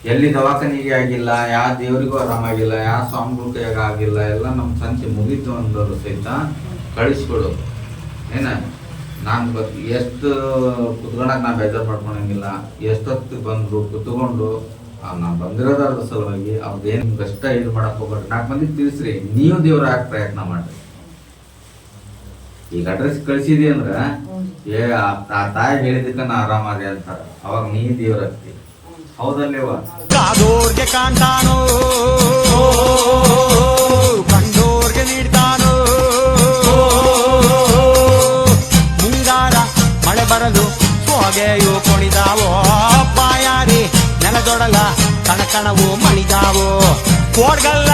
ಎಲ್ಲಿ ದವಾಖಾನಿಗೆ ಆಗಿಲ್ಲ, ಯಾವ ದೇವರಿಗೂ ಆರಾಮಾಗಿಲ್ಲ, ಯಾವ ಸ್ವಾಮಿಗಳ ಕೈಯಾಗ ಆಗಿಲ್ಲ, ಎಲ್ಲ ನಮ್ಮ ಸಂಚೆ ಮುಗೀತು ಅಂದರು ಸಹಿತ ಕಳಿಸ್ಕೊಡು. ಏನ ನಾನು ಎಷ್ಟು ಕುತ್ಕೊಳಕ್ಕೆ ನಾ ಬೇಜಾರು ಮಾಡ್ಕೊಳಂಗಿಲ್ಲ. ಎಷ್ಟೊತ್ತು ಬಂದರು ಕುತ್ಕೊಂಡು ನಾನು ಬಂದಿರೋದ್ರ ಸಲುವಾಗಿ ಅವ್ರದ್ದೇನು ಕಷ್ಟ ಇದು ಮಾಡಕ್ಕೆ ಹೋಗ್ಬೇಡ್ರಿ. 4 ಮಂದಿ ತಿಳಿಸ್ರಿ, ನೀವು ದೇವ್ರ ಹಾಕಿ ಪ್ರಯತ್ನ ಮಾಡ್ರಿ. ಈಗ ಅಡ್ರೆಸ್ ಕಳಿಸಿದಿ ಅಂದ್ರೆ ಆ ತಾಯಿ ಹೇಳಿದಕ್ಕೆ ನಾ ಆರಾಮಾದೆ ಅಂತಾರ, ಅವಾಗ ನೀ ದೇವ್ರ ಆಗ್ತಿ. ಹೌದಲ್ಲೇವ? ಕಾದೋರ್ಗೆ ಕಾಣ್ತಾನೋ, ಕಂಡೋರ್ಗೆ ನೀಡ್ತಾನೋ. ಮುಂಗಾರ ಮಳೆ ಬರಲು ಹೊಗೆಯು ಕೊಣಿದಾವೋ, ಬಾಯಾರಿ ನೆಲದೊಡಲ ಕಣಕಣವು ಮಣಿದಾವೋ. ಕೋಡ್ಗಲ್ಲ